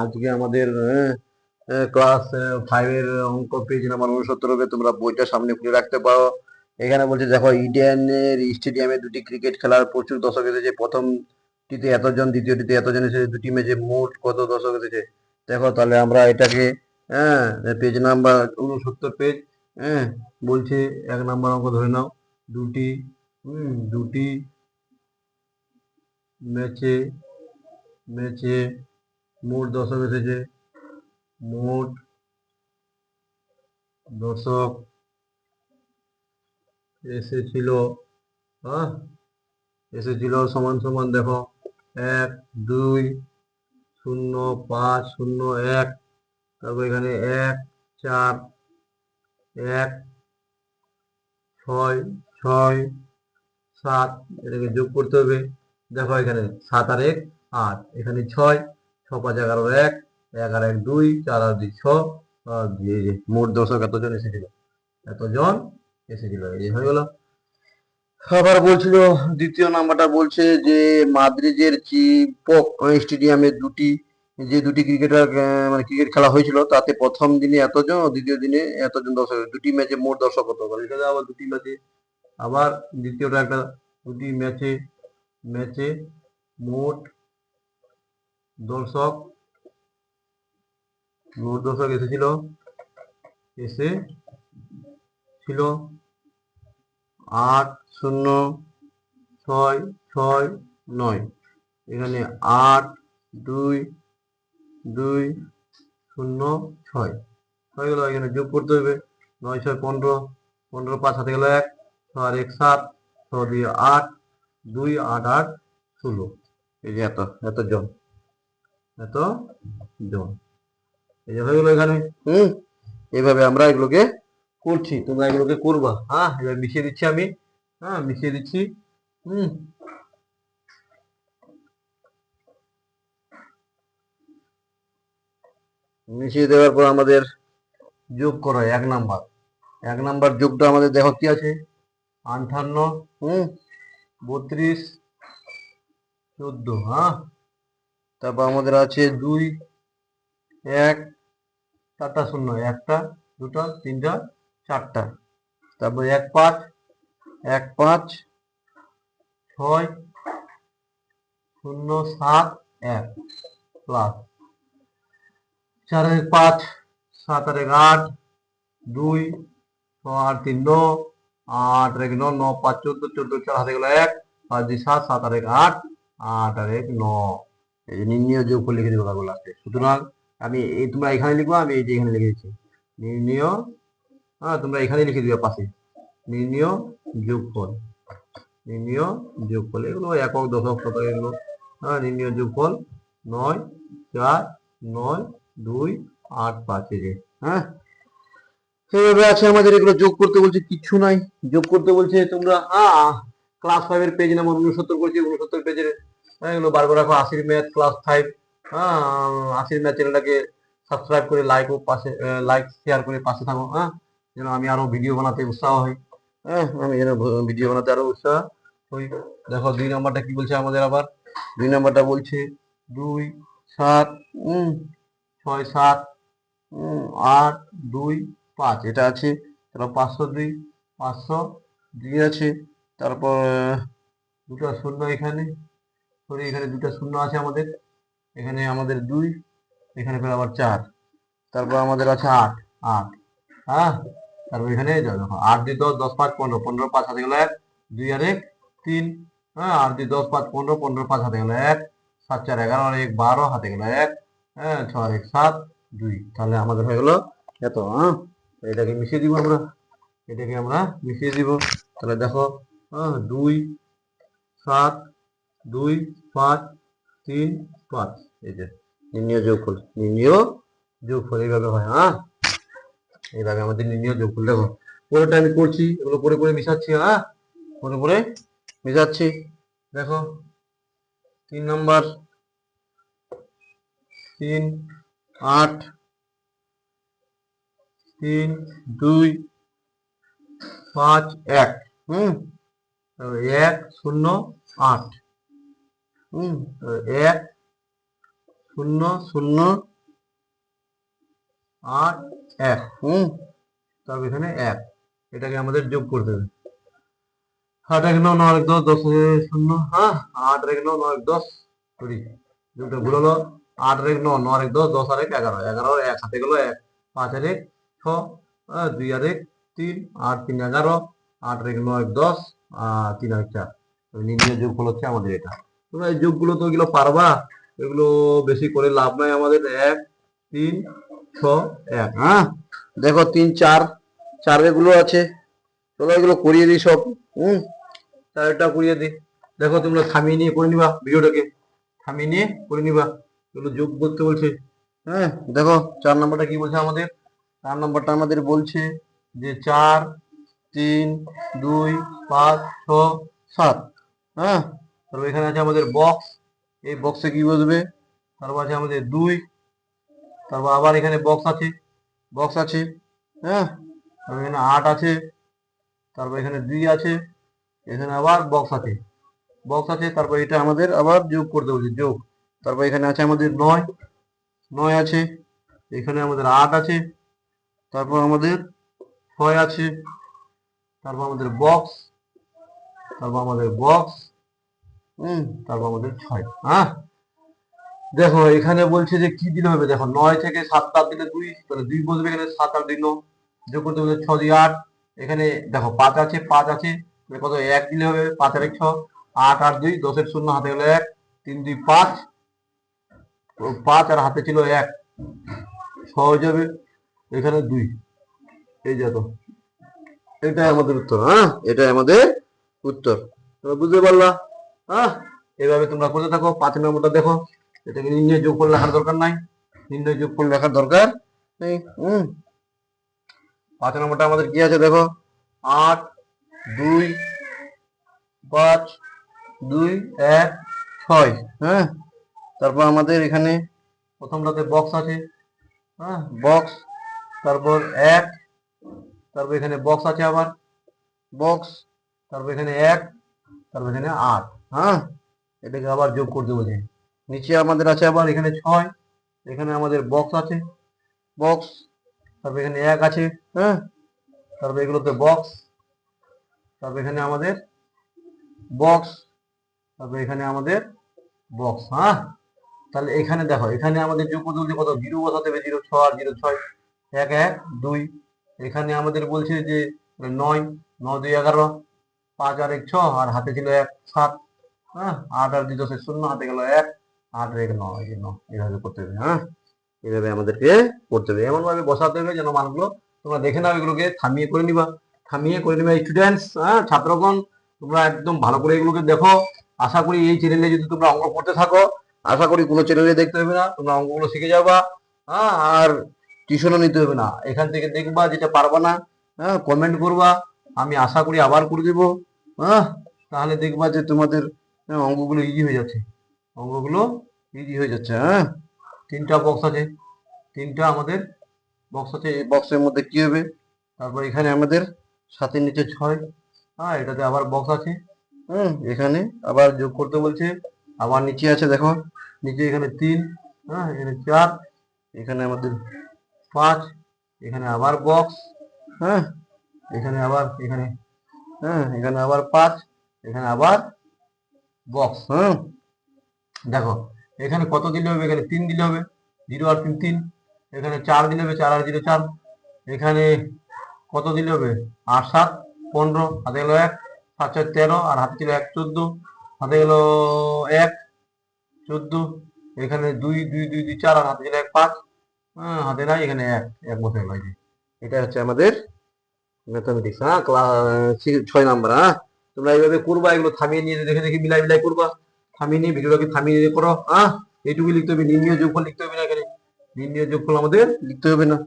আজকে আমাদের ক্লাস 5-এর অঙ্ক পেজ নাম্বার 69 তোমরা বইটা সামনে খুলে রাখতে পারো। এখানে বলছে দেখো ইডেনের স্টেডিয়ামে দুটি ক্রিকেট খেলার প্রচুর দর্শক এসেছে। প্রথমটিতে এতজন, দ্বিতীয়টিতে এতজন এসেছে। দুটি ম্যাচে মোট কত দর্শক এসেছে দেখো। তাহলে আমরা এটাকে হ্যাঁ পেজ নাম্বার 69 পেজ বলছে 1 নাম্বার অঙ্ক ধরে নাও। দুটি দুটি ম্যাচে ম্যাচে মোট দর্শক এসেছে। মোট দর্শক এসেছিল হ্যাঁ এসেছিল সমান সমান দেখো 1 2 0 5 0 1। তারপর এখানে 1 4 1 6 6 7 এটাকে যোগ করতে হবে। দেখো এখানে 7 আর 1 8, এখানে 6 6 5 11 1 1 আর 1 2 4 আর 2 6 আর মোট দর্শক এতজন এসেছিল এই হয়ে গেল। আবার বলছিল দ্বিতীয় নাম্বারটা বলছে যে মাদ্রিদের চিপক স্টেডিয়ামে দুটি ক্রিকেটার মানে ক্রিকেট খেলা হয়েছিল, তাতে প্রথম দিনে এতজন ও দ্বিতীয় দিনে এতজন দর্শক। দুটি ম্যাচে মোট দর্শক কত? এটা আবার দুটি ম্যাচে, আবার দ্বিতীয়টা একটা দুটি ম্যাচে মোট দর্শক এসেছিল 8 0 6 6 9। এখানে 8 2 2 0 6 হয়ে গেল। এখানে যোগ করতে হবে 9 6 15 15 5 হাতে গেল 1 6 আর 1 7 6 2 8 2 8 8 16। এই যে এত জন এই যে হয়ে গেল এখানে। এইভাবে আমরা এগুলোকে করছি, তোমরা এগুলোকে করবা। এবার মিশিয়ে দিচ্ছি আমি। মিশিয়ে দিচ্ছি। মিশিয়ে দেওয়ার পর আমাদের যোগ করো 1 নাম্বার যোগটা আমাদের দেখো কি আছে 58 32 14। তারপর আমাদের আছে 2 1 4টা 0 1টা 2টা 3টা 4টা। তারপর 1 5 1 5 6 0 7 1 প্লাস 4 1 5 7 আর 1 8 2 6 আর 3 9 8 আর 1 9 9 5 14 14 4 হাতে গেল 1 5 2 7 7 আর 1 8 8 আর 1 9। এই যে নির্ণয় যোগফল লিখে দেবো কাগজ আছে। সুতরাং আমি তোমরা এখানে লিখবো, আমি এই যে এখানে লিখে দিচ্ছি নির্ণয়। তোমরা এখানে লিখে দিবে পাশে নির্ণয় যোগফল এগুলো একক দশক শতক এগুলো। নির্ণয় যোগফল 9 4 9 2 8 5 এই যে সেভাবে আছে আমাদের। এগুলো যোগ করতে বলছে, কিচ্ছু নাই যোগ করতে বলছে। তোমরা ক্লাস 5-এর পেজ নাম্বার 69 করছি, 69 পেজের এগুলো বার করে রাখো। 80 ম্যাথ ক্লাস 5 80 ম্যাথ চ্যানেলটাকে সাবস্ক্রাইব করে লাইক শেয়ার করে পাশে থাকো যেন আমি আরো ভিডিও বানাতে উৎসাহ হই। আমি যেন ভিডিও বানাতে আরো উৎসাহ হই। দেখো 2 নাম্বারটা কি বলছে আমাদের। আবার 2 নাম্বারটা বলছে 2 7 6 7 8 2 5 এটা আছে। তারপর 502 আছে। তারপর দুটো শূন্য এখানে দুটো শূন্য আছে আমাদের। এখানে আমাদের 2, এখানে ফের আবার 4। তারপর আমাদের আছে 8 8 তারপর এখানে দেখো 8 2 10 10 5 15 15 5 হাতে গেল 1 2 আর 1 3 8 2 10 5 15 15 5 হাতে গেল 1 7 4 11 আর 1 12 হাতে গেল 1 6 আর 1 7 2। তাহলে আমাদের হয়ে গেল এত। এটাকে মিশিয়ে দিব আমরা। তাহলে দেখো 2 7 2 5 3 5 এই যে নির্ণয় যোগফল এইভাবে হয়। এইভাবে আমাদের নির্ণয় যোগফল। দেখো পরেরটা আমি করছি, এগুলো পরে মিশাচ্ছি। পরে মিশাচ্ছি। দেখো 3 নাম্বার 3 8 3 2 5 1 1 0 8 1 শূন্য শূন্য 8 1, তারপর এখানে 1, এটাকে আমাদের যোগ করতে হবে। 8 1 9 9 1 10 10 শূন্য, হ্যাঁ 8 1 9 9 1 10, সরি দুটো ভুল হলো। 8 1 9 9 1 10 10 আর 1 11, 11 1 হাতে গেল 1, 5 আর 1 6, 2 আর 1 3, 8 3 11, 8 1 9 1 10, 3 আর 4, নির্ণয় যোগফল হচ্ছে আমাদের এটা। তোমরা এই যোগগুলো তো এগুলো পারবা, এগুলো বেশি করে লাভ নাই আমাদের। 1 3 6 1, হ্যাঁ দেখো 3 4 4 এগুলো আছে, চলো এগুলো করিয়ে দিই সব। চারটা করিয়ে দিই। দেখো তোমরা থামিয়ে নিয়ে করে নিবা, ভিডিওটাকে থামিয়ে নিয়ে করে নিবা, এগুলো যোগ করতে বলছে। হ্যাঁ দেখো 4 নম্বরটা কি বলছে আমাদের। 4 নম্বরটা আমাদের বলছে যে 4 3 2 5 6 7, হ্যাঁ তারপর এখানে আছে আমাদের বক্স, এই বক্সে কি বসবে, তারপর আছে আমাদের 2, তারপর আবার এখানে বক্স আছে, হ্যাঁ তারপর এখানে 8 আছে, তারপর এখানে 2 আছে, এখানে আবার বক্স আছে, তারপর এটা আমাদের আবার যোগ করতে বলছে, যোগ। তারপর এখানে আছে আমাদের 9 আছে, এখানে আমাদের 8 আছে, তারপর আমাদের 6 আছে, তারপর আমাদের বক্স, তারপর আমাদের 6, হ্যাঁ দেখো এখানে বলছে যে কি দিলে হবে, দেখো 9 থেকে 7 বাদ দিলে 2, তাহলে 2 বসবে এখানে, 7 আর 2 9, যোগ করতে বলছে 6 2 8, এখানে দেখো 5 আছে, কত 1 দিলে হবে, 5 আর 1 6, 8 আর 2 10 এর শূন্য হাতে গেল 1, 3 2 5, 5 আর হাতে ছিল 1, 6 হয়ে যাবে, এখানে 2, এই যত, এটাই আমাদের উত্তর। হ্যাঁ এটাই আমাদের উত্তর, তোমরা বুঝতে পারলা। হ্যাঁ এইভাবে তোমরা করতে থাকো। 5 নম্বরটা দেখো, এটাকে নির্ণয় যোগফল লেখার দরকার নাই, নির্ণয় যোগফল লেখার দরকার নেই। 5 নম্বরটা আমাদের কি আছে দেখো, 8 2 5 2 1 6, হ্যাঁ তারপর আমাদের এখানে প্রথমটাতে বক্স আছে, হ্যাঁ বক্স, তারপর 1, তারপর এখানে বক্স আছে আবার বক্স, তারপর এখানে 1, তারপর এখানে 8, হ্যাঁ এটাকে আবার যোগ করতে বলছে। নিচে আমাদের আছে আবার এখানে 6, এখানে আমাদের বক্স আছে বক্স, তারপর এখানে 1 আছে, হ্যাঁ তারপর এগুলোতে বক্স, তারপর এখানে আমাদের বক্স, তারপর এখানে আমাদের বক্স, হ্যাঁ তাহলে এখানে দেখো, এখানে আমাদের যোগ করতে বলছে কত, 0 বসাতে হবে, 0 6 আর 0 6, 1 1 2, এখানে আমাদের বলছে যে 9 9 2 11, 5 আর 1 6, আর হাতে ছিল 1 7, হ্যাঁ 8 আর 2 10 এর শূন্য হাতে গেল 1, 8 আর 1 9, এই 9, এইভাবে করতে হবে। হ্যাঁ এইভাবে আমাদেরকে করতে হবে, এমন ভাবে বসাতে হবে যেন মানগুলো তোমরা দেখে নাও, এগুলোকে থামিয়ে করে নিবা, স্টুডেন্টস, হ্যাঁ ছাত্রগণ তোমরা একদম ভালো করে এগুলোকে দেখো। আশা করি এই চ্যানেলে যদি তোমরা অঙ্ক করতে থাকো, আশা করি কোনো চ্যানেলে দেখতে হবে না, তোমরা অঙ্কগুলো শিখে যাবা। হ্যাঁ আর টিউশনও নিতে হবে না, এখান থেকে দেখবা, যেটা পারবা না হ্যাঁ কমেন্ট করবা, আমি আশা করি আবার করে দেবো। হ্যাঁ তাহলে দেখবা যে তোমাদের অঙ্কগুলো ইজি হয়ে যাচ্ছে, হ্যাঁ 3টা বক্স আছে, 3টা আমাদের বক্স আছে, এই বক্সের মধ্যে কি হবে, তারপর এখানে আমাদের 7 এর নিচে 6, হ্যাঁ এটাতে আবার বক্স আছে, এখানে আবার যোগ করতে বলছে, আবার নিচে আছে দেখো, নিচে এখানে 3, হ্যাঁ এখানে 4, এখানে আমাদের 5, এখানে আবার বক্স, হ্যাঁ এখানে আবার এখানে আবার 5, এখানে আবার বক্স, দেখো এখানে কত দিলে হবে, এখানে 3 দিলে হবে, 0 আর 3 3, এখানে 4 দিলে হবে, 4 আর 0 4, এখানে কত দিলে হবে, 8 7 15, হাতে গেল 1, 7 4 13, আর হাতে ছিল 1 14, হাতে গেল 1 14, এখানে 2 2 2 2 4, আর হাতে ছিল 1 5, হাতে নাই, এখানে 1 বসে গেল। এটা হচ্ছে আমাদের ম্যাথামেটিক্স, হ্যাঁ ক্লাস 6 নাম্বার। হ্যাঁ তোমরা এইভাবে করবা, এগুলো থামিয়ে নিয়ে দেখে দেখে মিলাই করবা, থামিয়ে নিয়ে ভিডিওটাকে থামিয়ে নিয়ে করো। হ্যাঁ এইটুকু লিখতে হবে, নির্ণয় যোগফল লিখতে হবে না, এখানে নির্ণয় যোগফল আমাদের লিখতে হবে না।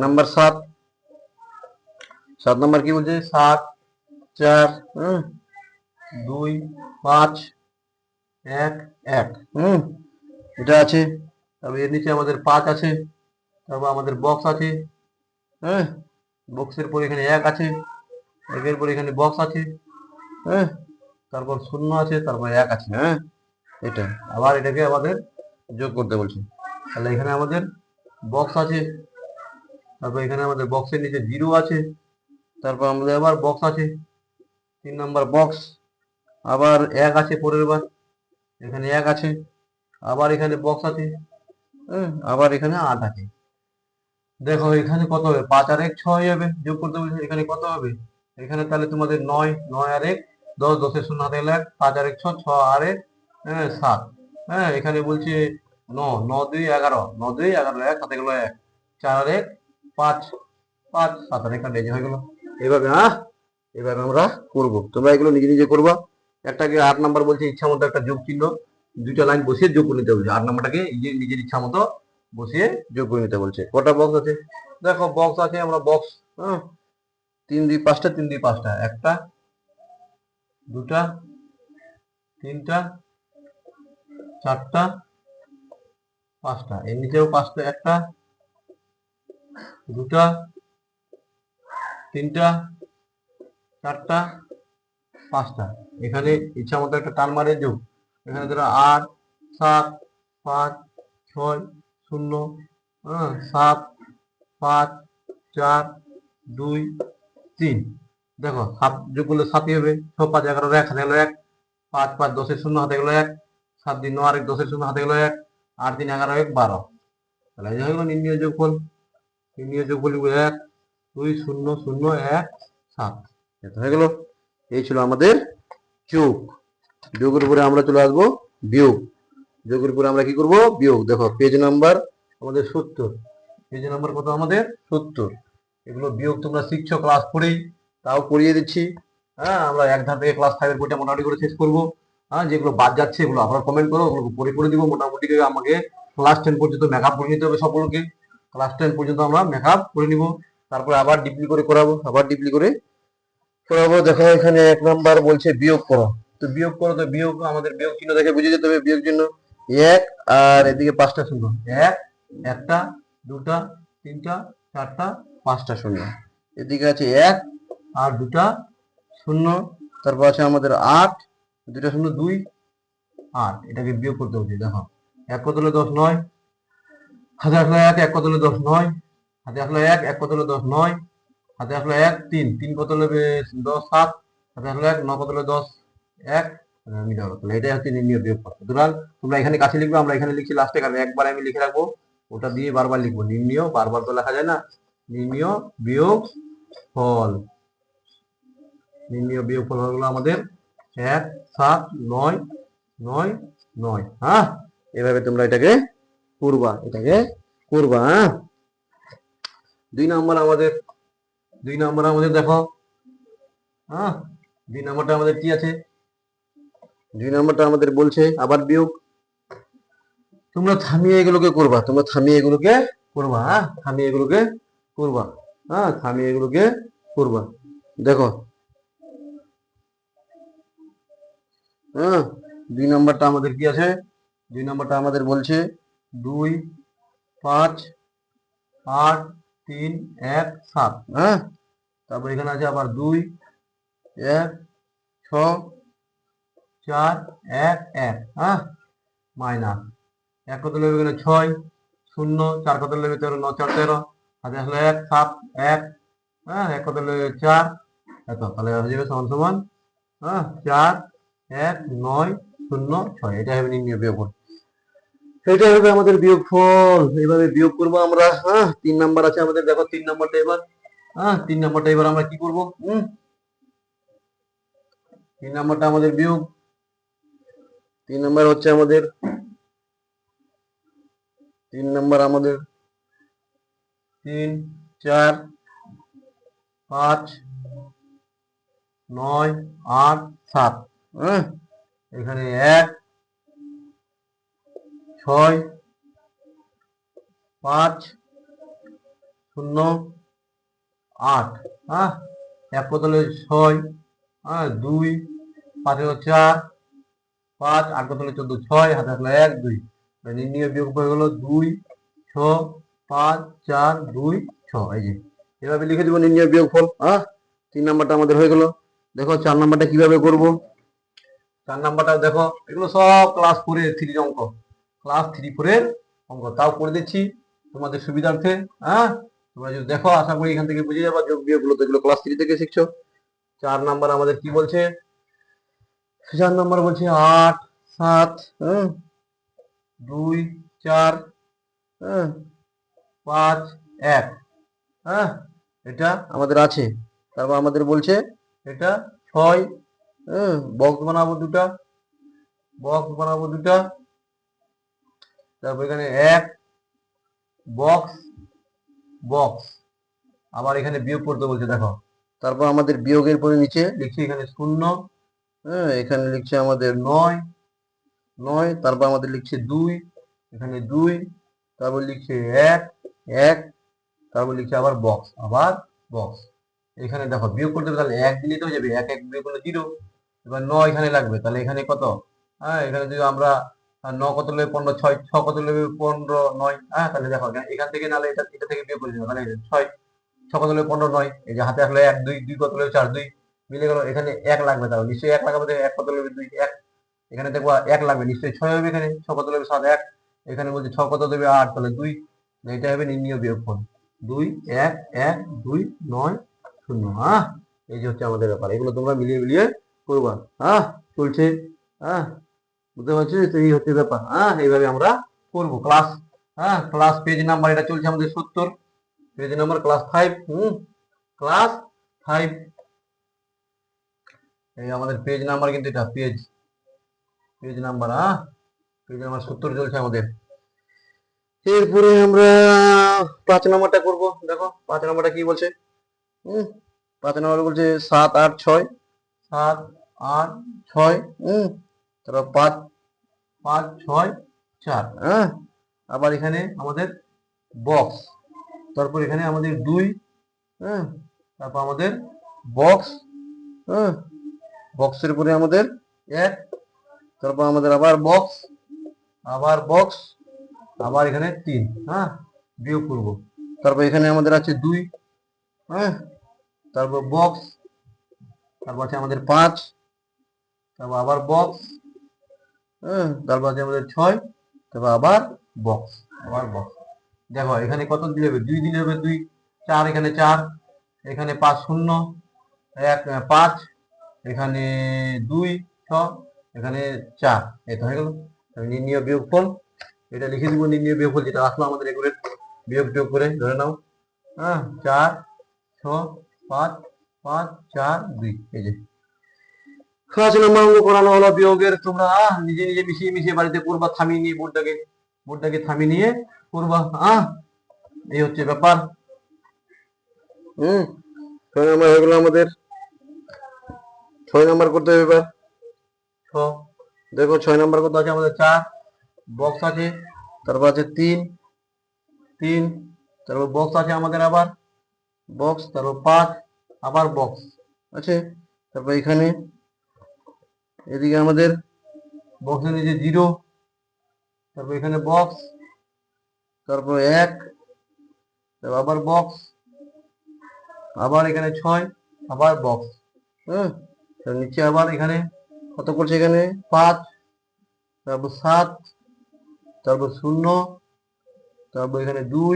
নাম্বার 7 নাম্বার কি বলছে, 7 4 2 5 1 1, এটা আছে, তারপর এর নিচে আমাদের 5 আছে, তারপর আমাদের বক্স আছে, হ্যাঁ বক্সের পর এখানে 1 আছে, 1 পর এখানে বক্স আছে, হ্যাঁ তারপর 0 আছে, তারপর 1 আছে, হ্যাঁ এটা আবার এটাকে আমাদের যোগ করতে বলছে। তাহলে এখানে আমাদের বক্স আছে, তারপর এখানে আমাদের বক্সের নিচে 0 আছে, তারপর আমাদের আবার বক্স আছে 3 নাম্বার বক্স, আবার 1 আছে পরের বার, এখানে 1 আছে, আবার এখানে বক্স আছে, আবার এখানে 8 আছে। দেখো এখানে কত হবে, 5 আর 1 6 হবে, যোগ করতে বলছে। এখানে কত হবে, এখানে তাহলে তোমাদের 9, 9 আর 1 10, 10 এর শূন্য হাতে গেলে 1, 5 আর 1 6, 6 আর 1 7। এখানে বলছে 9, 9 2 11, 9 2 11, 1 হাতে গেল 1, 4 আর 1 5, 5 7 আর 1 লেজে হয়ে গেল। এইভাবে এভাবে আমরা করব, তোমরা এগুলো নিজে নিজে করবা। একটাকে 8 নাম্বার বলছে ইচ্ছা মতো একটা যোগ চিহ্ন, দুইটা লাইন বসিয়ে যোগ করে নিতে বলছে। 8 নাম্বারটাকে নিজের ইচ্ছা মতো বসিয়ে যোগ করে নিতে বলছে। কটা বক্স আছে, দেখো বক্স আছে, আমরা বক্স 3 2 5টা, 3 2 5টা, একটা, দুটা, তিনটা, চারটা, পাঁচটা, এর নিচেও 5টা, একটা, দুটা, তিনটা, চারটা, 5টা। এখানে ইচ্ছা মতো একটা টান মারে যোগ। এখানে ধরো 8 7 5 6 0 7 5 4 2 3। দেখো 7 যোগ করলে 7ই হবে। 6 5 11 1 হাতে গেল 1, 5 5 10 এর শূন্য হাতে গেল 1, 7 2 9 আর 1 10 এর শূন্য হাতে গেল 1, 8 3 11 1 12। তাহলে এই হলো নির্ণয় যোগফল। নির্ণয় যোগফল 1 2 0 0 1 7। এটা হয়ে গেল। এই ছিল আমাদের যোগ। যোগের উপরে আমরা চলে আসবো বিয়োগ। যোগের উপরে আমরা কি করব, বিয়োগ। দেখো পেজ নাম্বার আমাদের 70, পেজ নাম্বার কত আমাদের 70। এগুলো বিয়োগ তোমরা শিখছো ক্লাস 4এই, তাও করিয়ে দিচ্ছি। আমরা এক ধাপ থেকে ক্লাস 5 এর বইটা মোটামুটি করে শেষ করবো। যেগুলো বাদ যাচ্ছে এগুলো আপনারা কমেন্ট করো, ওগুলো পরে করে দিব। মোটামুটি আমাকে ক্লাস 10 পর্যন্ত মেকআপ করে নিতে হবে সকলকে। ক্লাস 10 পর্যন্ত আমরা মেকআপ করে নিব, তারপরে আবার ডিপলি করে করাবো, আবার ডিপলি করে করাবো। দেখো এখানে 1 নাম্বার বলছে বিয়োগ করো, তো বিয়োগ করো। তো বিয়োগ আমাদের বিয়োগ চিহ্ন দেখে বুঝে যেতে হবে বিয়োগ চিহ্ন। 1 আর এদিকে 5টা শূন্য, 1 একটা, দুটা, তিনটা, চারটা, 5টা শূন্য। এদিকে আছে 1 আর দুটা শূন্য, তারপর আছে আমাদের 8, দুটা শূন্য 2 8। এটাকে বিয়োগ করতে হচ্ছে। দেখো 1 কত হলো 10 9, হাতে আসলো 1, 1 কত হলো 10 9, হাতে আসলো 1, 1 কত হলো 10 9, হাতে আসলো 1 3, 3 কত হলো 10 7, হাতে আসলো 1 9 কত হলো 10 1 মিলে গেল। তাহলে এটাই হচ্ছে নির্ণয় বিয়োগফল। সুতরাং তোমরা এখানে কাছে লিখবে, আমরা এখানে লিখছি লাস্টে, কারণ একবার আমি লিখে রাখবো, ওটা দিয়ে বারবার লিখবো। নির্ণয় বারবার তো লেখা যায় না। নির্ণয় বিয়োগ ফল, নির্ণয় বিয়োগ ফল হলো আমাদের 1 7 9 9 9। এভাবে তোমরা এটাকে করবা, এটাকে করবা। 2 নাম্বার আমাদের, 2 নাম্বার আমাদের দেখো, 2 নাম্বারটা আমাদের কি আছে, 2 নাম্বারটা আমাদের বলছে আবার বিয়োগ। তোমরা থামিয়ে এগুলোকে করবা, তোমরা থামিয়ে এগুলোকে করবা, থামিয়ে এগুলোকে করবা, থামিয়ে এগুলোকে করবা। দেখো 2 নাম্বারটা আমাদের কি আছে, 2 নাম্বারটা আমাদের বলছে 2 5 8 3 1 7। তারপর এখানে আছে আবার 2 1 6 4 1 1, মাইনাস 1 কত লেবে গেলে 6 0, 4 কত লেবে 13 9 4 13, হাতে আসলে 1 7 1, 1 কত লেবে 4 এত। তাহলে হয়ে যাবে সমান সমান 4 1 9 0 6। এটা হবে নির্ণয় বিয়োগফল, এটা হবে আমাদের বিয়োগফল। এইভাবে বিয়োগ করবো আমরা। 3 নাম্বার আছে আমাদের, দেখো 3 নাম্বারটা এবার, 3 নাম্বারটা এবার আমরা কি করবো, 3 নাম্বারটা আমাদের বিয়োগ। 3 নাম্বার হচ্ছে আমাদের, 3 নাম্বার আমাদের 3 4 5 9 8 7। এখানে 1 6 5 0 8, 1 কত হলো 6, 2 5 হলো 4 5 8 কত হলো 14 6, হাতে আসলো 1 2। নির্ণয় বিয়োগ হয়ে গেল 2 6 5 4 2 6। এই যে এভাবে লিখে দিব নির্ণয় বিয়োগফল। 3 নাম্বারটা আমাদের হয়ে গেল। দেখো 4 নাম্বারটা কিভাবে করব। 4 নাম্বারটা দেখো, এগুলো সব ক্লাস 4 এর থ্রির অঙ্ক, ক্লাস 3-4 এর অঙ্ক, তাও করে দিচ্ছি তোমাদের সুবিধার্থে। হ্যাঁ, তোমরা যদি দেখো আশা করি এখান থেকে বুঝে যাবা যোগ বিয়োগ গুলো, তো এগুলো ক্লাস 3 থেকে শিখছো। 4 নাম্বার আমাদের কি বলছে, 4 নাম্বার বলছে 8 7 2 4 5 1। হ্যাঁ, এটা আমাদের আছে। তারপর আমাদের বলছে এটা 6, বক্স বানাবো দুটা, তারপর এখানে 1 বক্স বক্স, আবার এখানে বিয়োগ করতে বলছে দেখো। তারপর আমাদের বিয়োগের পরে নিচে লিখছি এখানে 0, এখানে লিখছে আমাদের 9, তারপর আমাদের লিখছে 2, এখানে 2, তারপর লিখছে 1, তারপর লিখছে আবার বক্স, এখানে দেখো বিয়োগ করতে হবে, তাহলে 1 দিলেই তো হয়ে যাবে, 1 1 বিয়োগ করলে 0। এবার 9 এখানে লাগবে, তাহলে এখানে কত, হ্যাঁ এখানে যদি আমরা 9 কত নেবে 15, 6 কত নেবে 15 9। হ্যাঁ, তাহলে দেখো এখান থেকে নালে এটা থেকে বিয়োগ করে দিবে, তাহলে 6 কত নেবে 15 9, এই যে হাতে আসলে 1 2 2 কত নেবে 4 2 মিলে গেল। এখানে 1 লাগবে, তাহলে নিশ্চয়ই 1 লাগাবে, 1 কত নেবে 2 1, এখানে দেখবো 1 লাগবে, নিশ্চয়ই 6 হবে, এখানে 6 কত নেবে 7 1, এখানে বলছে 6 কত দেবে 8, তাহলে 2, এটা হবে নির্ণীয় বিয়োগফল 2 1 1 2 9 0। হ্যাঁ, এই যে হচ্ছে আমাদের ব্যাপার, এগুলো তোমরা মিলিয়ে মিলিয়ে করবা। হ্যাঁ, চলছে। হ্যাঁ, বুঝতে পারছি, তো এই হচ্ছে ব্যাপার। হ্যাঁ, এইভাবে আমরা করবো ক্লাস। হ্যাঁ, ক্লাস পেজ নাম্বার এটা চলছে আমাদের 70, পেজ নাম্বার ক্লাস 5। ক্লাস 5, এই আমাদের পেজ নাম্বার, কিন্তু এটা পেজ নাম্বার। হ্যাঁ, পেজ নাম্বার 70 চলছে আমাদের। এরপরে আমরা 5 নাম্বারটা করবো। দেখো 5 নাম্বারটা কি বলছে, 5 নাম্বার বলছে 7 8 6, 7 8 6, তারপর 5 5 6 4। হ্যাঁ, আবার এখানে আমাদের বক্স, তারপর এখানে আমাদের 2, তারপর আমাদের বক্স, বক্সের পরে আমাদের 1, তারপর আমাদের আবার বক্স, আবার এখানে 3। হ্যাঁ, বিয়োগ করবো, তারপর এখানে আমাদের আছে 2, হ্যাঁ, তারপর বক্স, তারপর আছে আমাদের 5, তারপর আবার বক্স, তারপর আছে আমাদের 6, তারপর আবার বক্স। দেখো এখানে কত দিলে হবে, 2 দিলে হবে 2 4, এখানে 4, এখানে 5 0 1 5, এখানে 2 6, এখানে 4, এটা হয়ে গেল নির্ণীয় বিয়োগফল। এটা লিখে দিব নির্ণীয় বিয়োগফল, যেটা আসলো আমাদের এগুলো বিয়োগ করে ধরে নাও। হ্যাঁ, 4 6 5 5 4 2, এই যে 5 নম্বর অঙ্ক করানো হলো বিয়োগের। তোমরা নিজে নিজে মিশিয়ে বাড়িতে করবা, থামিয়ে নিয়ে বোর্ডটাকে থামিয়ে নিয়ে করবা। এই হচ্ছে ব্যাপার। 6 নম্বর হয়ে গেল আমাদের, 6 নম্বর করতে হবে এবার। দেখো 6 নম্বর কত আছে আমাদের, 4 বক্স আছে, তারপর আছে 3, তারপর বক্স আছে আমাদের আবার বক্স, তারপর 5 আবার বক্স আছে, তারপর এখানে এদিকে আমাদের বক্সের নিচে 0, তারপর এখানে বক্স, তারপর 1, তারপর আবার বক্স, আবার এখানে 6 আবার বক্স। তার নিচে আবার এখানে কত করছে, এখানে 5, তারপর 7, তারপর 0, তারপর এখানে 2,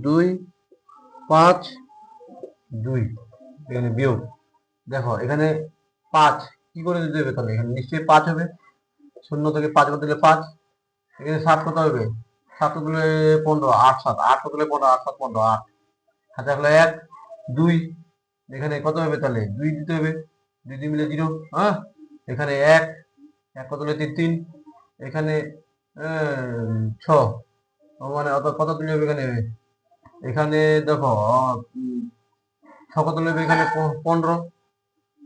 2 5 2, এখানে বিয়োগ। দেখো এখানে 5 কি করে দিতে হবে, তাহলে এখানে নিশ্চয়ই 5 হবে, 0 থেকে 5 কত দিলে 5, এখানে 7 কত হবে, 7 কত দিলে 15, 8 7 8 কত দিলে 15, 8 7 15 8, হাতে আসলে 1 2, এখানে কত হবে, তাহলে 2 দিতে হবে, 2 2 মিলে 0। এখানে 1 কত দিলে 3 এখানে 6, মানে অত কত দিলে হবে, এখানে দেখো 6 কত দিলে এখানে 15,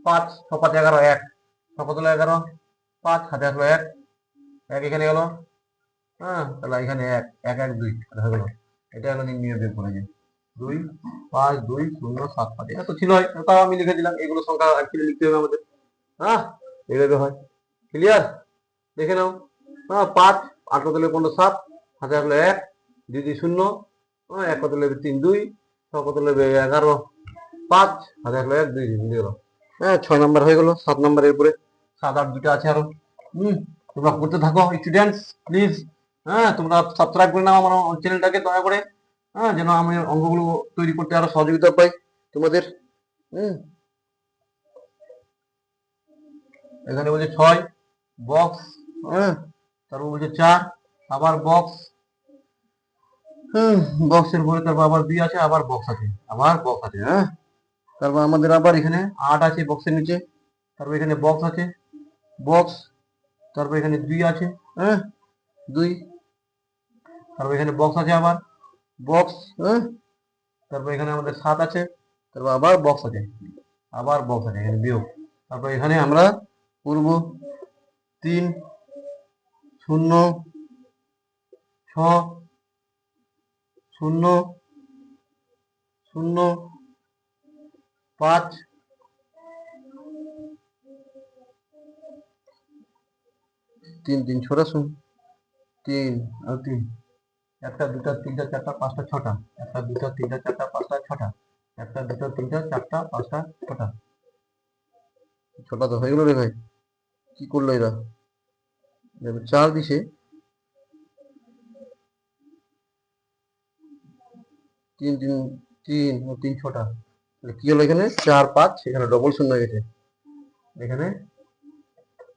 5 6 5 11 1, 6 কত দিলে 11 5, হাতে আসলো 1 এখানে গেল। তাহলে এখানে 1 1 1 2 হয়ে গেল। এটা হলো নির্ণয় বিয়োগ করে যায় 2 5 2 0 7 5, এটা তো ছিল, তাও আমি লিখে দিলাম, এগুলো সংখ্যা অ্যাকচুয়ালি লিখতে হবে আমাদের। এইভাবে হয়। ক্লিয়ার, দেখে নাও। 5 8 কত দিলে 15 7, হাতে আসলো 1 2 2 0, 1 কত দিলে 3 2, 6 কত দিলে 11 5, হাতে আসলো 1 2 2 গেল। 6 নাম্বার হয়ে গেল। 7 নাম্বার এরপরে 7 8 দুটো আছে আরো। তোমরা করতে থাকো স্টুডেন্টস, প্লিজ। হ্যাঁ, তোমরা সাবস্ক্রাইব করে নাও আমার চ্যানেলটাকে দয়া করে। হ্যাঁ, যেন আমি অঙ্কগুলো তৈরি করতে আরো সহযোগিতা পাই তোমাদের। এখানে বলছে 6 বক্স, হ্যাঁ, তারপর বলছে 4 আবার বক্স, বক্সের পরে তারপর আবার 2 আছে, আবার বক্স আছে, আবার বক্স আছে। হ্যাঁ, তারপর আমাদের আবার এখানে 8 আছে বক্সের নিচে, তারপর এখানে বক্স আছে, বক্স, তারপর এখানে 2 আছে, হ্যাঁ 2, তারপর এখানে বক্স আছে, আবার বক্স, হ্যাঁ, তারপর এখানে আমাদের 7 আছে, তারপর আবার বক্স আছে, আবার বক্স আছে, এখানে বিয়োগ। তারপর এখানে আমরা করব 3 0 6 0 0 5 3 3 ছোটা 3 আর 3, 1 2 3 4 5 6টা, 1 2 3 4 5 6টা, 1 2 3 4 5 6টা, ছোটা তো হয়ে গেল রে ভাই, কি করলো এরা? 4 দিছে, 3 3 3 ও 3 6টা, কি হলো এখানে 4 5, এখানে ডবল শূন্য হয়ে গেছে, এখানে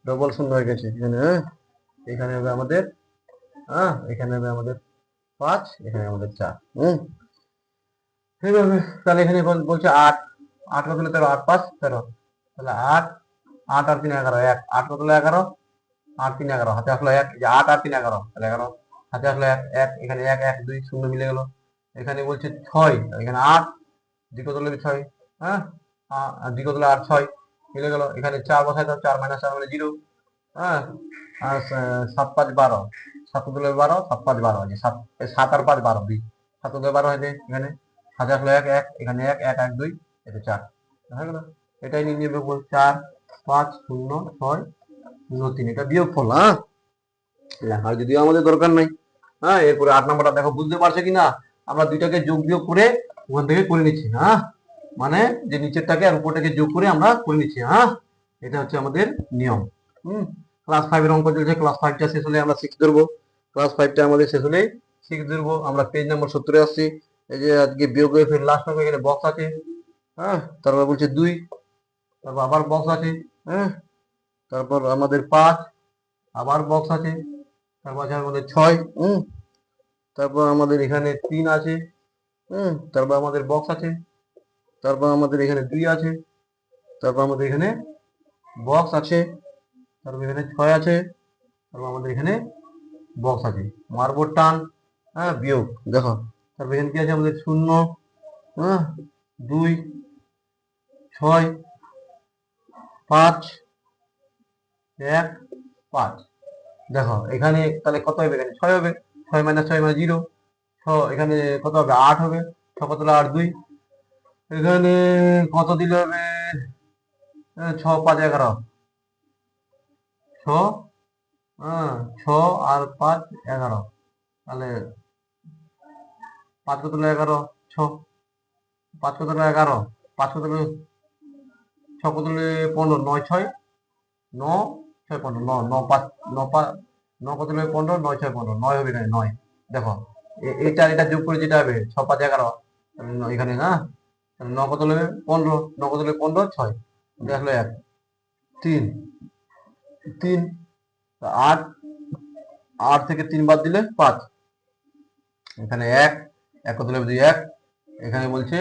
ডবল শূন্য হয়ে গেছে এখানে। হ্যাঁ, এখানে হবে আমাদের, হ্যাঁ এখানে হবে আমাদের 5, এখানে আমাদের 4। এইভাবে তাহলে এখানে বলছে 8, 8 কত হলো 13, 8 5 13, তাহলে 8 8 আর 3 11, 1 8 কত হলো 11, 8 3 11, হাতে আসলো 1, যে 8 আর 3 11, তাহলে 11, হাতে আসলো 1 1, এখানে 1 1 2 শূন্য মিলে গেল। এখানে বলছে 6, এখানে 8, দ্বিক কত হলো 6, হ্যাঁ, আর দ্বিক কত হলো 8 6 মিলে গেল। এখানে 4 বসাই দাও, 4 - 4 মানে 0, হ্যাঁ, আর 7 5 12, 7 কত হলো 12, 7 5 12, যে 7 7 আর 5 12, 2 7 কত 12 হয়েছে, এখানে হাতে আসলো 1 1, এখানে 1 1 1 2, এটা 4 হয়ে গেল। এটাই নির্ণয় করব, 4 5 0 6 0 3, এটা বিয়োগফল। হ্যাঁ, লেখার যদিও আমাদের দরকার নাই। হ্যাঁ, এরপরে 8 নম্বরটা দেখো, বুঝতে পারছো কিনা? আমরা দুইটাকে যোগ বিয়োগ করে ওখান থেকে করে নিচ্ছি। হ্যাঁ, মানে যে নিচেরটাকে আর উপরটাকে যোগ করে আমরা করে নিচ্ছি। হ্যাঁ, এটা হচ্ছে আমাদের নিয়ম। ক্লাস 5 এর অঙ্ক চলছে, ক্লাস 5টা শেষ হলে আমরা 6 ধরবো, ক্লাস 5টা আমাদের শেষ হলে 6 ধরবো। আমরা পেজ নাম্বার 70 এ আসছি। এই যে আজকে বিয়োগ হয়ে ফের লাস্ট হবে, এখানে বক্স আছে, হ্যাঁ, তারপর বলছে 2, তারপর আবার বক্স আছে, হ্যাঁ, তারপর আমাদের 5, আবার বক্স আছে, তারপর আছে আমাদের 6, তারপর আমাদের এখানে 3 আছে, তারপর আমাদের বক্স আছে, তারপর আমাদের এখানে 2 আছে, তারপর আমাদের এখানে বক্স আছে, তারপর এখানে 6 আছে, তারপর আমাদের এখানে বক্স আছে, মারবো টান, হ্যাঁ বিয়োগ, দেখো তারপর এখানে কি আছে আমাদের 0, হ্যাঁ 2 6 5 1 5, দেখো এখানে তাহলে কত হবে, এখানে 6 হবে, 6 - 6 মানে 0, 6 এখানে কত হবে 8 হবে, 6 কত হলো 8 2, এখানে কত দিলে হবে 6 5 11, 6, হ্যাঁ 6 আর 5 11, তাহলে 5 কত হলো 11, 6 5 কত হলো 11, 5 কত হলো 6 কত হলো 15, 9 6 9 6 15, 9 9 5 9 5 9 কত হলো 15, 9 6 15, 9 হবে এখানে 9। দেখো এটা এটা যোগ করে যেটা হবে 6 5 11, এখানে না, 9 কত হলো 15, 9 কত হলো 15 6, দেখলো 1 3 3, 8 8 থেকে 3 বাদ দিলে 5, এখানে 1 1 কত হলো 2 1, এখানে বলছে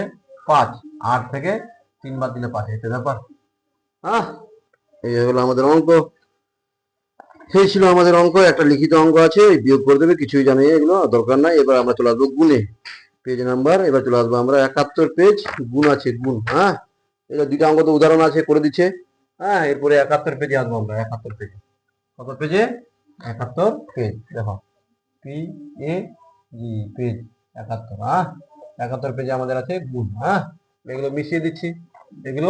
5, 8 থেকে 3 বাদ দিলে 5, এটা ব্যাপার। হ্যাঁ, এই হলো আমাদের অঙ্ক। সেই ছিল আমাদের অঙ্ক, একটা লিখিত অঙ্ক আছে, বিয়োগ করে দেবে, কিছুই জানি এগুলো দরকার নাই। এবার আমরা চলে আসবো গুণে, পেজ নাম্বার, এবার চলে আসবো আমরা 71 পেজ, গুণ আছে গুণ। হ্যাঁ, এটা দুইটা অঙ্ক তো উদাহরণ আছে করে দিচ্ছে। হ্যাঁ, এরপরে 71 পেজে আসবো আমরা, 71 পেজে, কত পেজে 71 পেজ, দেখো পি এ জি পেজ 71। হ্যাঁ, 71 পেজে আমাদের আছে গুণ। হ্যাঁ, এগুলো মিশিয়ে দিচ্ছি, এগুলো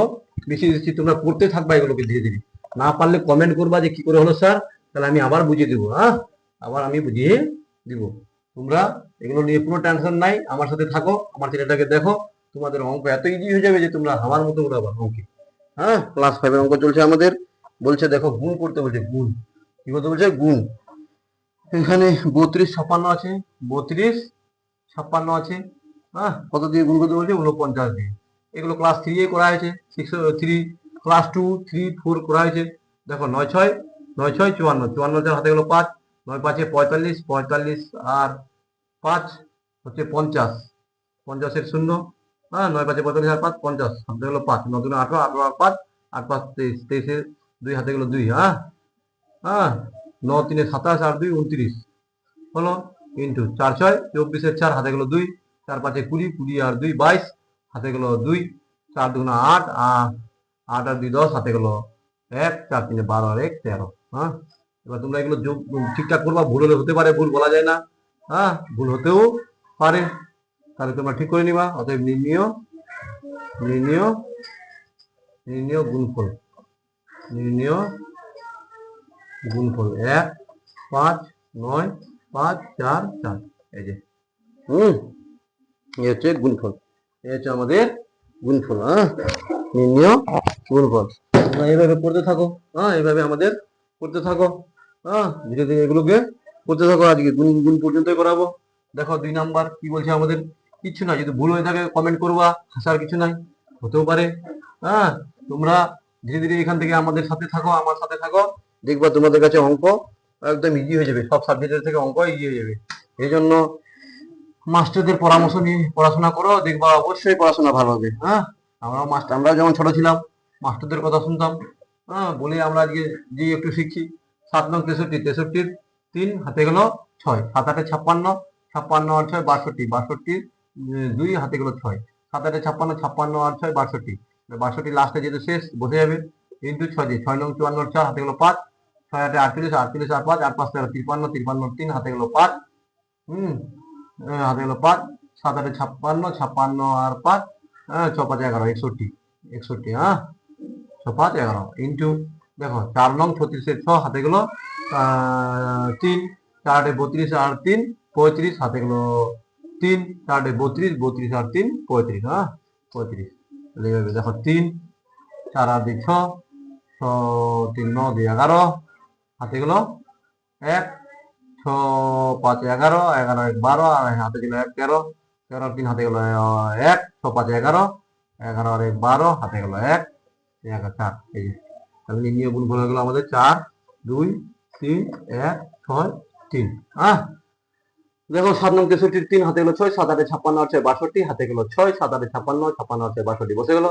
মিশিয়ে দিচ্ছি, তোমরা করতে থাকবা এগুলোকে ধীরে ধীরে। না পারলে কমেন্ট করবা যে কি করে হলো স্যার, তাহলে আমি আবার বুঝিয়ে দিব। হ্যাঁ, আবার আমি বুঝিয়ে দিব। তোমরা এগুলো নিয়ে কোনো টেনশন নাই, আমার সাথে থাকো, আমার চ্যানেলটাকে দেখো, তোমাদের অঙ্ক এত ইজি হয়ে যাবে যে তোমরা আমার মতো উড়াবা অঙ্কে। হ্যাঁ, ক্লাস 5 এর অঙ্ক চলছে আমাদের, বলছে দেখো গুণ করতে বলছে, গুণ কি করতে বলছে? গুণ। এখানে 32 56 আছে, 32 56 আছে, হ্যাঁ, কত দিয়ে গুণ করতে বলছে? 49 দিয়ে। এগুলো ক্লাস 3 এ করা হয়েছে, 3 ক্লাস 2 3 4 করা হয়েছে। দেখো 9 6 9 6 54, 54 হাতে গেলো 5, 9 5 45, 45 আর 5 হচ্ছে 50, 50 এর শূন্য, হ্যাঁ, 9 5 45 আর 5 50, হাতে গেলো 5, 9 2 18, 18 আর 5, 8 5 23, 23 এর 2 হাতে গেলো 2, হ্যাঁ, হ্যাঁ, 9 3 27 আর 2 29 হলো, ইন্টু 4 6 24 এর 4 হাতে গেলো 2, 4 5 20, 20 আর 2 22 হাতে গেলো 2, 4 2 8, 8 আর 2 10 হাতে গেলো 1, 4 3 12 আর 1 13, হ্যাঁ। এবার তোমরা এগুলো যোগ ঠিকঠাক করবা, ভুল হলে হতে পারে, ভুল বলা যায় না, হ্যাঁ, ভুল হতেও পারে, তাহলে তোমরা ঠিক করে নিবা। অতএব নির্ণীয় নির্ণীয় নির্ণীয় গুণফল, নির্ণীয় গুণফল 1 5 9 5 4 4, এই যে এই হচ্ছে গুণফল, এই হচ্ছে আমাদের গুণফল, হ্যাঁ, নির্ণীয় গুণফল। তোমরা এইভাবে পড়তে থাকো, হ্যাঁ, এইভাবে আমাদের পড়তে থাকো, হ্যাঁ, ধীরে ধীরে এগুলোকে করতে থাকো। আজকে গুণ গুণ পর্যন্তই করাবো। দেখো 2 নাম্বার কি বলছে আমাদের? কিছু না, যদি ভুল হয়ে থাকে কমেন্ট করবা, হাসার কিছু নাই, হতেও পারে, হ্যাঁ। তোমরা ধীরে ধীরে এখান থেকে আমাদের সাথে থাকো, আমার সাথে থাকো, দেখবা তোমাদের কাছে অঙ্ক একদম ইজি হয়ে যাবে, সব সাবজেক্টের থেকে অঙ্ক ইজি হয়ে যাবে। এই জন্য মাস্টারদের পরামর্শ নিয়ে পড়াশোনা করো, দেখবা অবশ্যই পড়াশোনা ভালো হবে, হ্যাঁ। আমরাও যেমন ছোট ছিলাম, মাস্টারদের কথা শুনতাম, হ্যাঁ, বলে আমরা আজকে যে একটু শিখছি। 7 9 63, 63 3 হাতে গেল 6, 7 8 56, 56 আর 6 62, 62 2 হাতে গেল 6, 7 8 56, 56 আর 6 62, 62 লাস্টে যেহেতু শেষ বসে যাবে, ইন্টু 6 দিয়ে 6 9 54 4 হাতে গেল 5, 6 8 38, 38 আর 5 8 5 13 53, 53 3 হাতে গেল 5, হাতে গেল 5, 7 8 56, 56 আর 5, 6 5 11 61, 61, হ্যাঁ, 6 5 11 ইন্টু, দেখো 4 নং 36 এর 6 হাতে গেল 3, 4 8 32 আর 3 35 হাতে গেল 3, 4 8 32, 32 আর 3 35, হ্যাঁ, 35। তাহলে এইভাবে দেখো 3 4 আর 2 6, 6 3 9 2 11 হাতে গেল 1, 6 5 11, 11 1 12 আর হাতে গেল 1 13, 13 3 হাতে গেল 1, 6 5 11, 11 আর 1 12 হাতে গেল 1, 1 আর 4, এই যে তাহলে নির্ণীয় গুণফল হয়ে গেল আমাদের 4 2 3 1 6 3, হ্যাঁ। দেখো 7 নং 63 3 হাতে গেল 6, 7 8 56 আর 6 62 হাতে গেল 6, 7 8 56, 56 আর 6 62 বসে গেল,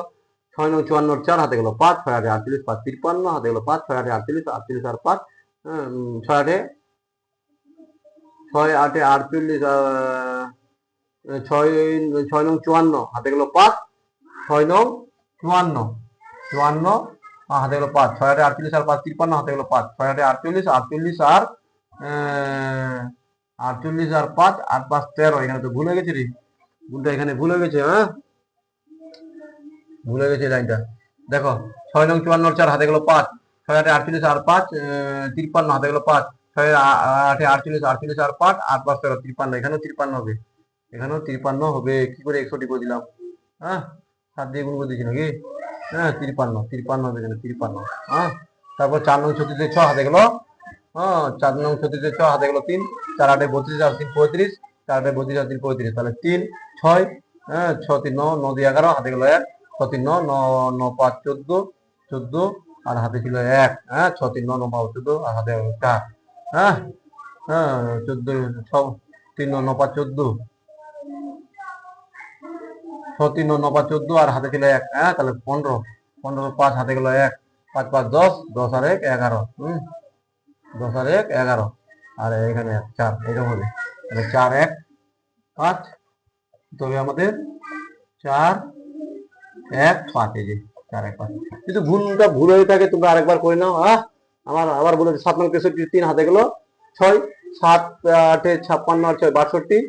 6 নং 54 4 হাতে গেল 5, 6 8 48 5 53 হাতে গেল 5, 6 8 48 48 আর 5, 6 8 6 8 48 6 নং 54 হাতে গেল 5, 6 নং 54 54 হাতে গেল 5, 6 8 48 আর 5 53 হাতে গেল 5, 6 8 48 48 আর 48 আর 5 8 5 13, এখানে তো ভুলে গেছি রে, গুণটা এখানে ভুলে গেছে, হ্যাঁ, ভুলে গেছে লাইনটা। দেখো 6 নং 54 4 হাতে গেল 5, 6 8 48 আর 5 53 হাতে গেল 5, 6 8 48 48 আর 5 8 5 13 53, এখানেও 53 হবে, এখানেও 53 হবে। কি করে 61 করে দিলাম, হ্যাঁ, 7 দিয়ে গুণ করে দিয়েছি নাকি, হ্যাঁ, 53 53 হবে এখানে 53, হ্যাঁ। তারপর 4 নং 36 6 হাতে গেল, হ্যাঁ, 4 নং 36 6 হাতে গেল 3, 4 8 32 আর 3 35, 4 8 32 আর 3 35, তাহলে 3 6, হ্যাঁ, 6 3 9 9 2 11 হাতে গেল 1, 6 3 9 9 9 5 14 14 আর হাতে ছিল 1, হ্যাঁ, 6 3 9 9 5 14 আর হাতে 4, হ্যাঁ, হ্যাঁ, 14 6 3 9 9 5 14, 6 3 9 9 5 14 আর হাতে ছিল 1, হ্যাঁ, তাহলে 15 15 5 হাতে গেল 1, 5 5 10 10 আর 1 11, 10 আর 1 11 আর এখানে 4, এরকম হবে, তাহলে 4 1 5, তবে আমাদের 4 1 5, এই যে 4 1 5। কিন্তু গুণটা ভুল হয়ে থাকে তোমরা আরেকবার করে নাও, হ্যাঁ। আমার আবার বলে 7 নং 63 3 হাতে গেল 6, 7 8 56 আর 6 62,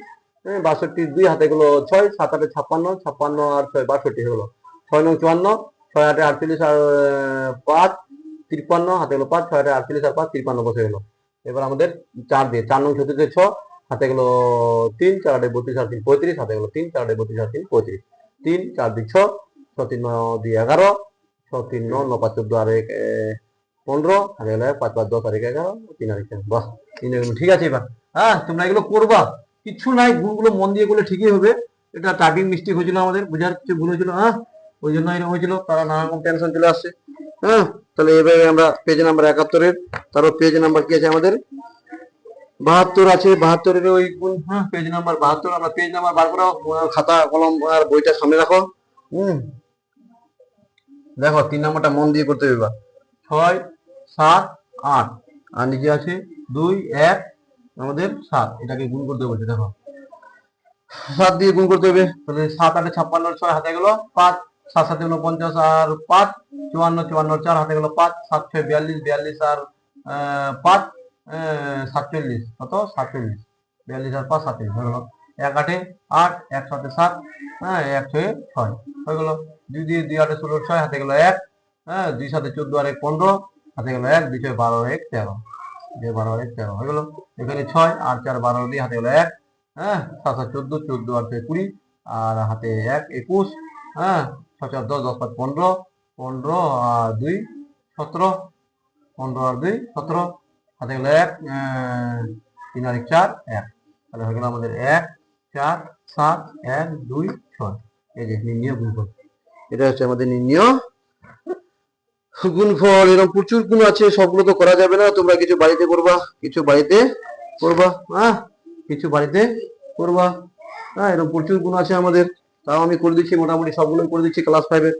62 2 হাতে গেল 6, 7 8 56 56 আর 6 62 হয়ে গেল, 6 নং 54 6 8 48 আর 5 53 হাতে গেল 5, 6 8 48 আর 5 53 বসে গেল। এবার আমাদের 4 দিয়ে 4 নং 36 6 হাতে গেল 3, 4 8 32 আর 3 35 হাতে গেল 3, 4 8 32 আর 3 35, 3 4 2 6, 6 3 9 2 11, 6 3 9 9 5 14 আর 1 15 হাতে গেল 1, 5 5 10 আর 11, 3 আর 1, বাহ 3 এগুলো ঠিক আছে। এবার হ্যাঁ তোমরা এগুলো করবা, কিছু নাই, গুণগুলো মন দিয়ে করলে ঠিকই হবে। এটা টাইপিং মিস্টেক হয়েছিল আমাদের, বোঝার কিছু ভুল হয়েছিল, হ্যাঁ ওই জন্য এরকম হয়েছিল, তারা নানা রকম টেনশন চলে আসছে। হ্যাঁ তাহলে এবারে আমরা পেজ নাম্বার 71-এর, তারপর পেজ নাম্বার কি আছে আমাদের 72 আছে, 72-এর ওই গুণ, হ্যাঁ পেজ নাম্বার 72, আমরা পেজ নাম্বার বার করো, খাতা কলম আর বইটা সামনে রাখো। দেখো 3 নম্বরটা মন দিয়ে করতে হবে। 6 7 8 আর নিচে আছে 2 1 আমাদের 7, এটাকে গুণ করতে বলছে। দেখো 7 দিয়ে গুণ করতে হবে, তাহলে 7 8 56, 6 হাতে গেল 5, 7 7 49 আর 5 54 54, 4 হাতে গেল 5, 7 6 42 42 আর 5 47, কত 47, 42 আর 5 47 হয়ে গেল। 1 8 8, 1 7 7, হ্যাঁ 1 6 6 হয়ে গেল। 2 দিয়ে 2 8 16 6 হাতে গেল 1, হ্যাঁ 2 7 14 আর 1 15 হাতে গেল 1, 2 6 12 1 13, 12 আর 1 13 হয়ে গেল। এখানে 6 আর 4 12 দিয়ে হাতে গেল 1, হ্যাঁ 7 7 14 14 আর 20 আর হাতে 1 21, হ্যাঁ 6 4 10 10 5 15 15 আর 2 17, 15 আর 2 17 হাতে গেল 1, 3 আর 1 4 1, তাহলে হয়ে গেল আমাদের 1 4 7 1 2 6। এই যে নির্ণয় গুণফল, এটা হচ্ছে আমাদের নির্ণয় গুণফল। এরকম প্রচুর গুণ আছে, সবগুলো তো করা যাবে না, তোমরা কিছু বাড়িতে করবা, কিছু বাড়িতে করবা, হ্যাঁ কিছু বাড়িতে করবা। হ্যাঁ এরকম প্রচুর গুণ আছে আমাদের, তাও আমি করে দিচ্ছি, মোটামুটি সবগুলোই করে দিচ্ছি, ক্লাস 5-এর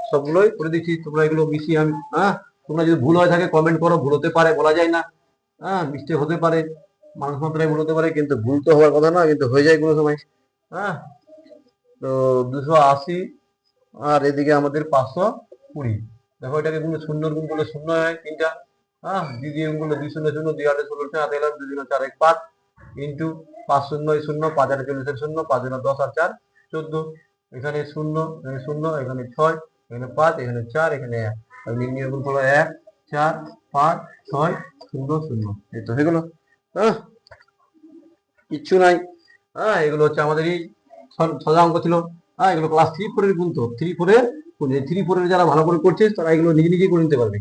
সবগুলোই করে দিচ্ছি। তোমরা এগুলো মিশিয়ে আমি, হ্যাঁ তোমরা যদি ভুল হয়ে থাকে কমেন্ট করো, ভুল হতে পারে, বলা যায় না, হ্যাঁ মিস্টেক হতে পারে, মানুষ মাত্রায় ভুল হতে পারে, কিন্তু ভুল তো হওয়ার কথা না, কিন্তু হয়ে যায় কোনো সময়। হ্যাঁ তো 280 আর এদিকে আমাদের 520। দেখো এটাকে গুণ, শূন্যর গুণ করলে শূন্য হয় 3টা, হ্যাঁ দ্বিতীয় গুণ করলে 2 0 0 2 8 16 হাতে গেলাম 2 2 4 1 5 ইন্টু 5 0 0 5 8 40 0 5 10 আর 4 14, এখানে 0 এখানে 0 এখানে 6 এখানে 5 এখানে 4 এখানে 1, আর নির্ণয় গুণ হলো 1 4 5 6 0 0। এই তো হয়ে গেল, হ্যাঁ কিচ্ছু নাই। হ্যাঁ এগুলো হচ্ছে আমাদের এই সোজা অঙ্ক ছিল। হ্যাঁ এগুলো ক্লাস 3 4 এর গুণ, তো 3 4 এর 3 4 এর যারা ভালো করে করছে তারা এগুলো নিজে নিজেই করে নিতে পারবে,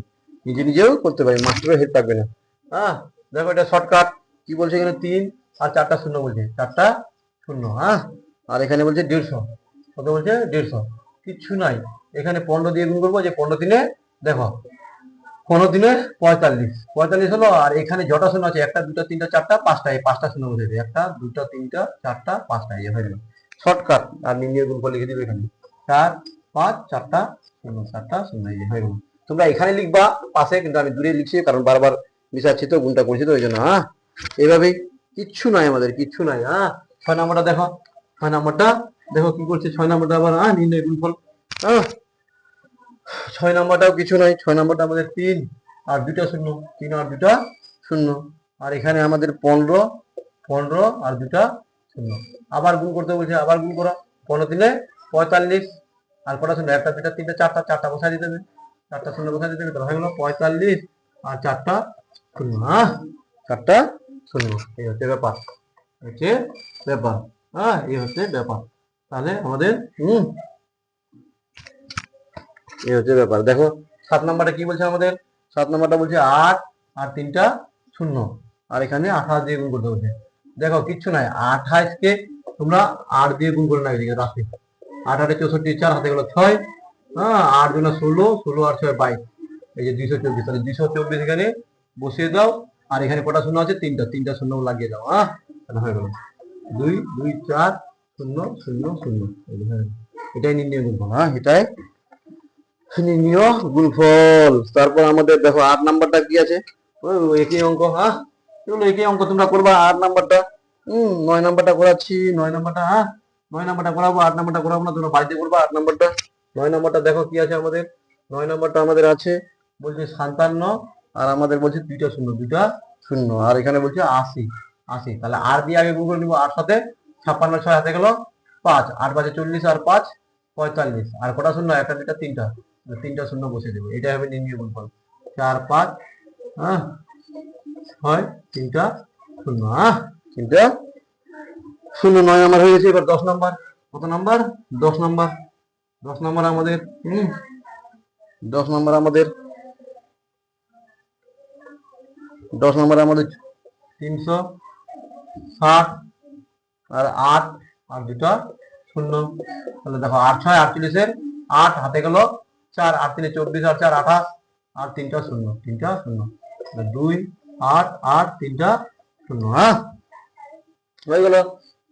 নিজে নিজেও করতে পারবে, মাস্টারের হেল্প থাকবে না। হ্যাঁ দেখো এটা শর্টকাট, কি বলছে এখানে 3 আর 4টা শূন্য বলছে, 4টা শূন্য, হ্যাঁ আর এখানে বলছে 150, কত বলছে 150, কিচ্ছু নাই। এখানে 15 দিয়ে গুণ করবো, যে 15 দিনে দেখো 15 দিনে 45 45 হলো, আর এখানে যটা শূন্য আছে 1টা 2টা 3টা 4টা 5টা, এই 5টা শূন্য বসে দিই, 1টা 2টা 3টা 4টা 5টা, এই হয়ে গেল শর্টকাট। আর নির্ণয় গুণফল লিখে দিবে এখানে 4 5 4টা শূন্য 4টা শূন্য, এই হয়ে গেল। তোমরা এখানে লিখবা পাশে, কিন্তু আমি দূরে লিখছি কারণ বারবার মিশাচ্ছি তো, গুণটা করছি তো ওই জন্য। হ্যাঁ এইভাবেই, কিচ্ছু নাই আমাদের, কিচ্ছু নাই। হ্যাঁ 6 নম্বরটা দেখো, 6 নম্বরটা দেখো কি করছে, 6 নম্বরটা আবার নির্ণয় গুণফল। হ্যাঁ 6 নম্বরটাও কিছু নাই, 6 নম্বরটা আমাদের 3 আর 2টা শূন্য, 3 আর 2টা শূন্য, আর এখানে আমাদের 15 15 আর 2টা শূন্য। আবার গুণ করতে বলছে, আবার গুণ করো, 15 দিনে 45 আর কটা শূন্য, 1টা 2টা 3টা 4টা, 4টা বসাই দিতে হবে, 4টা শূন্য বসাই দিতে হবে, তাহলে হয়ে গেল 45 আর 4টা শূন্য, হ্যাঁ 4টা শূন্য। এই হচ্ছে ব্যাপার, হচ্ছে ব্যাপার, হ্যাঁ এই হচ্ছে ব্যাপার। তাহলে আমাদের এই হচ্ছে ব্যাপার। দেখো 7 নাম্বারটা কি বলছে আমাদের, 7 নাম্বারটা বলছে 8 আর 3টা শূন্য, আর এখানে 28 দিয়ে গুণ করতে বলছে। দেখো কিচ্ছু নাই, 28 কে তোমরা 8 দিয়ে গুণ করে না, এদিকে রাখি 8 8 64, 4 হাতে গেল 6, হ্যাঁ 8 2 16 16 আর 6 22, এই যে 224, তাহলে 224 এখানে বসিয়ে দাও, আর এখানে কটা শূন্য আছে 3টা, 3টা শূন্য লাগিয়ে দাও, হ্যাঁ তাহলে হয়ে গেল 2 2 4 0 0 0। এটাই নির্ণয় গুণফল, হ্যাঁ এটাই নির্ণয় গুণফল। তারপর আমাদের দেখো 8 নাম্বারটা কি আছে, একই অঙ্ক, হ্যাঁ এগুলো একই অঙ্ক তোমরা করবা। 8 নাম্বারটা 9 নাম্বারটা করাচ্ছি, 9 নাম্বারটা, হ্যাঁ 9 নাম্বারটা করাবো, 8 নাম্বারটা করাবো না, তোমরা বাড়িতে করবা 8 নাম্বারটা। 9 নাম্বারটা দেখো কি আছে আমাদের, 9 নাম্বারটা আমাদের আছে বলছে 57, আর আমাদের বলছে 2টা শূন্য 2টা শূন্য, আর এখানে বলছে 80 80, তাহলে আর দিয়ে আগে গুণ করে নিবো, 8 সাথে 56 6 হাতে গেল 5, 8 5 40 আর 5 45, আর কটা শূন্য 1টা 2টা 3টা, 3টা শূন্য বসে দেবো, এটাই হবে নির্ণয় গুণফল। 4 5, হ্যাঁ 6 3টা শূন্য, হ্যাঁ 3টা শূন্য। 9 নাম্বার হয়ে গেছে। এবার 10 নাম্বার, কত নাম্বার 10 নাম্বার, 10 নাম্বার আমাদের 10 নাম্বার আমাদের 10 নম্বরে আমাদের 360 আর 8 আর দুটা শূন্য। তাহলে দেখো 8 6 48 8 হাতে গেল 4 8 3 24 আর 4 28 আর তিনটা শূন্য 2 8 8 তিনটা শূন্য। হ্যাঁ, হয়ে গেল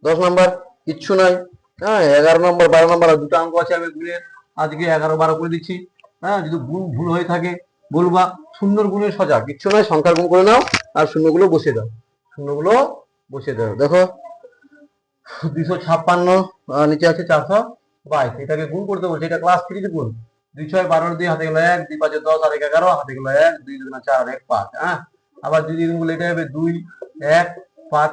10 নম্বর। কিচ্ছু নাই। হ্যাঁ, 11 নম্বর 12 নম্বর আর দুটো অঙ্ক আছে, আমি গুণে আজকে 11 12 করে দিচ্ছি। হ্যাঁ, যদি গুণ ভুল হয়ে থাকে বলবা। শূন্যর গুণের সোজা কিচ্ছু নয়, সংখ্যার গুণ করে নাও আর শূন্যগুলো বসিয়ে দাও, দেখো 256 নিচে আছে 422, এটাকে গুণ করতে বলছে, এটা ক্লাস 3 গুণ। 2 6 12 2 হাতে গেল 1, 2 5 10 আর 11 হাতে গেল 1, 2 2 4 আর 1 5। হ্যাঁ, আবার যদি গুণ করলে এটা হবে 2 1 5,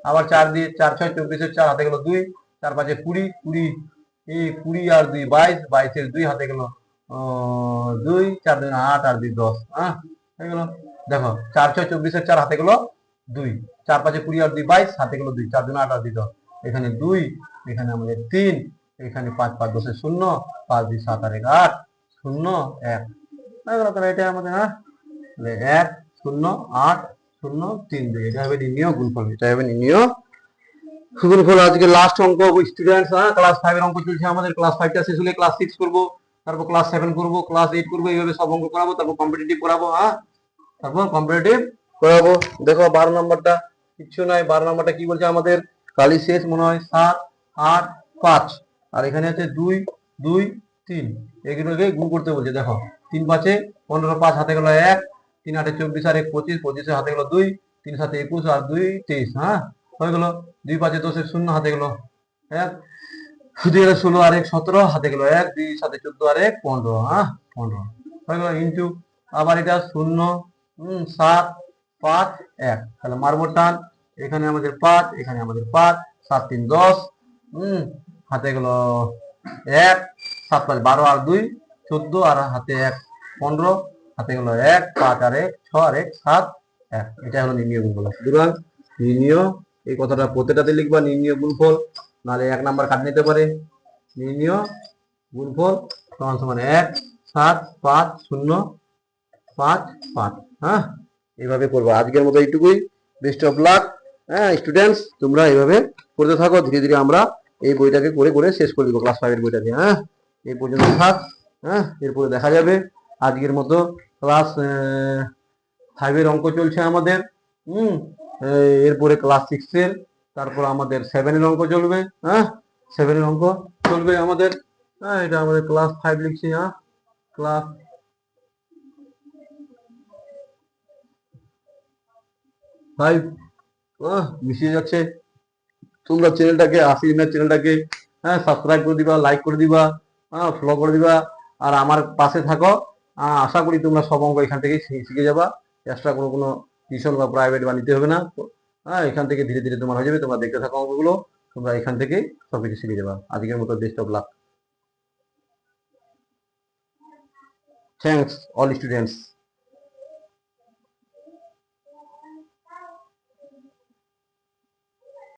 আবার 4 দিয়ে 4 6 24 4 হাতে গেল 2, 4 5 20 20 20 আর 2 22, 22 এর 2 হাতে গেল 2, 4 2 8 আর 2 10। হ্যাঁ, হয়ে গেল। দেখো 4 6 24 4 হাতে গেল 2, 4 5 20 আর 2 22 হাতে গেল 2, 4 2 8 আর 2 10। এখানে 2, এখানে আমাদের 3, এখানে 5 5 10 0, 5 2 7 আর 1 8 0 1। তাহলে এটা আমাদের 1 0 8 0 3 2, এটা হবে নির্ণয় গুণফল। আজকে লাস্ট অঙ্ক স্টুডেন্টস। ক্লাস 5 এর অঙ্ক চলছে আমাদের। ক্লাস 5 টা শেষ হলে ক্লাস 6 করব, তারপর ক্লাস 7 করব, ক্লাস 8 করব, এইভাবে সব অঙ্ক করাবো, তারপর কম্পিটিটিভ করাবো। দেখো 12 নম্বরটা কিচ্ছু নাই। 12 নম্বরটা কি বলছে আমাদের? কালি শেষ মনে হয় 7 8 5, আর এখানে আছে 2 2 3, এগুলোকে গুণ করতে বলছে। দেখো 3 5 15, 5 হাতে গেল 1, 3 8 24 আর 1 25, 25 হাতে গেল 2, 3 7 21 আর 2 23। হ্যাঁ, হয়ে গেল। 2 5 10 0 হাতে গেল 1, 2 16 আর 1 17 হাতে গেল 1, 2 7 14 আর 1 15। হ্যাঁ, 15 হয়ে গেল। ইন্টু আবার এটা 0 7 5 1, তাহলে মারবো টান। এখানে আমাদের 5, এখানে আমাদের 5, 7 3 10, হাতে গেল 1, 7 5 12 আর 2 14 আর হাতে 1 15, হাতে গেল 1 5 আর 1 6 আর 1 7 1। এটা হলো নির্ণয় গুণফল। সুতরাং নির্ণয়, এই কথাটা প্রত্যেকটাতে লিখবা, নির্ণয় গুণফল, নাহলে 1 নাম্বার কাট নিতে পারে। নির্ণয় গুণফল সমান সমান 1 7 5 0 5 5। হ্যাঁ, এইভাবে করবো। আজকের মতো এইটুকুই। Best of luck. হ্যাঁ স্টুডেন্টস, তোমরা এইভাবে করতে থাকো, ধীরে ধীরে আমরা এই বইটাকে করে করে শেষ করে দিব, ক্লাস 5 এর বইটাকে। হ্যাঁ, এই পর্যন্ত থাক। হ্যাঁ, এরপরে দেখা যাবে। আজকের মতো ক্লাস 5 এর অঙ্ক চলছে আমাদের। এরপরে ক্লাস 6 এর, তারপর আমাদের 7 এর অঙ্ক চলবে। হ্যাঁ, 7 এর অঙ্ক চলবে আমাদের। হ্যাঁ, এটা আমাদের ক্লাস 5 লিখছি। হ্যাঁ, ক্লাস 5 মিশিয়ে যাচ্ছে। তোমরা চ্যানেলটাকে, আশিস ম্যাথ চ্যানেলটাকে সাবস্ক্রাইব করে দিবা, লাইক করে দিবা, ফলো করে দিবা, আর আমার পাশে থাকো। আশা করি তোমরা সব অঙ্ক এখান থেকে শিখে যাবা। এক্সট্রা কোনো টিউশন বা প্রাইভেট বা নিতে হবে না। এখান থেকে ধীরে ধীরে তোমার হয়ে যাবে। তোমরা দেখতে থাকো অঙ্কগুলো, তোমরা এখান থেকেই সবকিছু শিখে যাবা। আজকের মতো best of luck. Thanks all students.